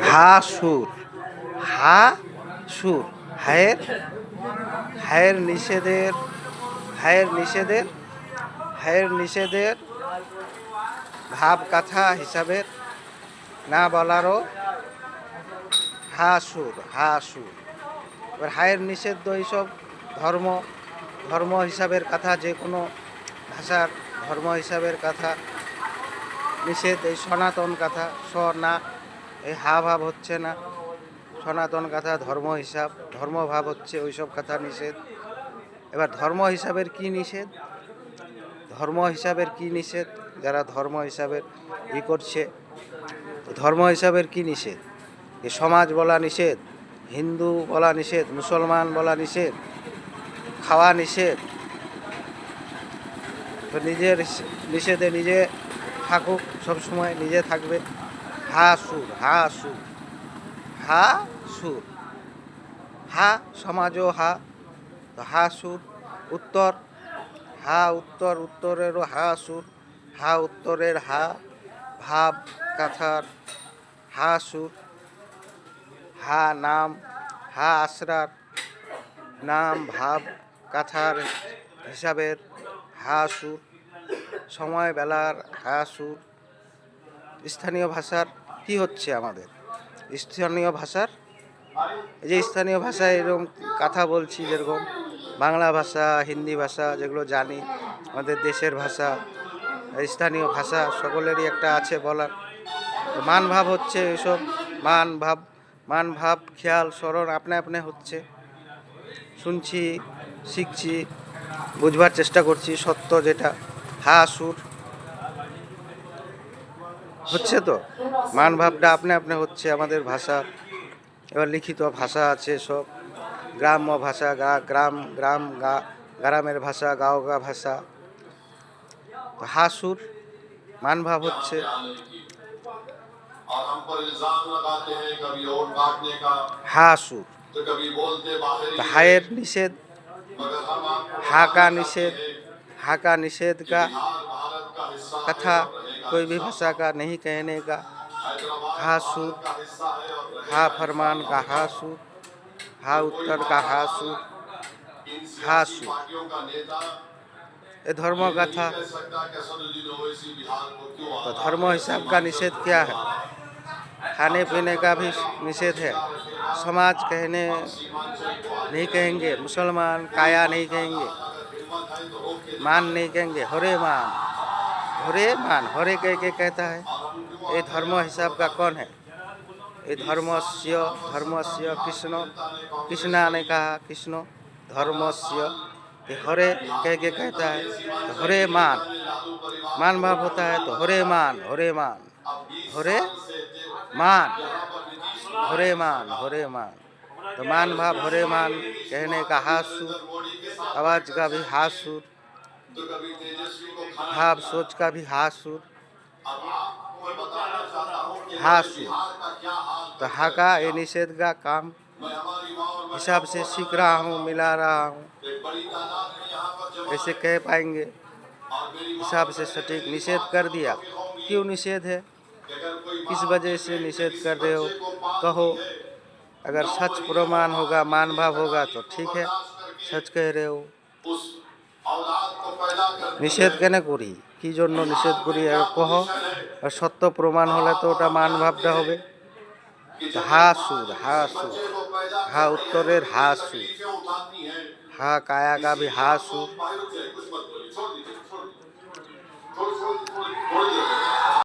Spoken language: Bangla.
হা সুর, হা সুর, হায়ের হায়ের নিষেধের হায়ের নিষেধের হায়ের নিষেধের ভাব কথা হিসাবের না বলারও হা সুর, হা সুর। এবার হায়ের নিষেধ এইসব ধর্ম ধর্ম হিসাবের কথা, যে কোনো ভাষার ধর্ম হিসাবের কথা নিষেধ। এই সনাতন কথা স না, এই হা ভাব হচ্ছে না। সনাতন কথা ধর্ম হিসাব, ধর্মভাব হচ্ছে, ওইসব কথা নিষেধ। এবার ধর্ম হিসাবের কি নিষেধ? ধর্ম হিসাবের কি নিষেধ? যারা ধর্ম হিসাবের করছে, ধর্ম হিসাবের কি নিষেধ? এ সমাজ বলা নিষেধ, হিন্দু বলা নিষেধ, মুসলমান বলা নিষেধ, খাওয়া নিষেধ। তো নিজের নিষেধে নিজে থাকুক, সবসময় নিজে থাকবে। হা সুর, হা সুর, হা সুর, হা সমাজও হা, তো হা সুর। উত্তর, হা উত্তর, উত্তরেরও হা সুর, হা উত্তরের হা ভাব কথার হা সুর। হা নাম, হা আশ্রার নাম ভাব কথার হিসাবের হা সুর। সময় বেলার হা সুর। স্থানীয় ভাষার কি হচ্ছে আমাদের? স্থানীয় ভাষার, এই যে স্থানীয় ভাষায় এরকম কথা বলছি, যেরকম বাংলা ভাষা, হিন্দি ভাষা, যেগুলো জানি আমাদের দেশের ভাষা, স্থানীয় ভাষা সকলেরই একটা আছে বলার। মান ভাব হচ্ছে এসব, মান ভাব খেয়াল স্মরণ আপনি আপনি হচ্ছে। শুনছি, শিখছি, বুঝবার চেষ্টা করছি সত্য যেটা। হা সুর হচ্ছে, তো মান ভাবটা আপনি আপনি হচ্ছে আমাদের ভাষা। এবার লিখিত ভাষা আছে সব, গ্রাম্য ভাষা, গ্রামের ভাষা, গাঁওগা ভাষা। হা সুর মান ভাব হচ্ছে। হা সুর, হায়ের निषेध, हा का निषेध, हा का निषेध का कथा कोई भी भाषा का नहीं कहने का। हा सुर, हा फरमान का हा सुर, हा उत्तर का हा सुर, हा सुर। ये धर्म कथा, तो धर्म हिसाब का निषेध क्या है? खाने पीने का भी निषेध है। समाज कहने नहीं कहेंगे, मुसलमान काया नहीं कहेंगे, मान नहीं कहेंगे, हरे मान, हरे मान, हरे कह के कहता है। ये धर्म हिसाब का कौन है? ये धर्मस्य कृष्ण, कृष्णा ने कहा, कृष्ण धर्मस्य, ये हरे कह के कहता है। तो हरे मान, मान भाव होता है, तो हरे मान, हरे मान, हरे मान, हरे मान, हरे मान। तो मान भाव हरे मान कहने का हा सुर, आवाज का भी हा सुर, भाव सोच का भी हा सुर, हा सुर। तो हा का ये निषेध का काम हिसाब से सीख रहा हूँ, मिला रहा हूँ, ऐसे कह पाएंगे। हिसाब से सटीक निषेध कर दिया। क्यों निषेध है, किस वजह से निषेध कर रहे हो, कहो। अगर सच प्रमाण होगा, मान भाव होगा तो ठीक है, सच कह रहे हो। निषेध কেন করি, কি জন্য নিষেধ করি কহ, আর সত্য প্রমাণ হলে তো ওটা মান ভাবটা হবে। হা সুর, হা সুর, হা উত্তরের হা সুর, হা কায়া কা ভি হা সুর।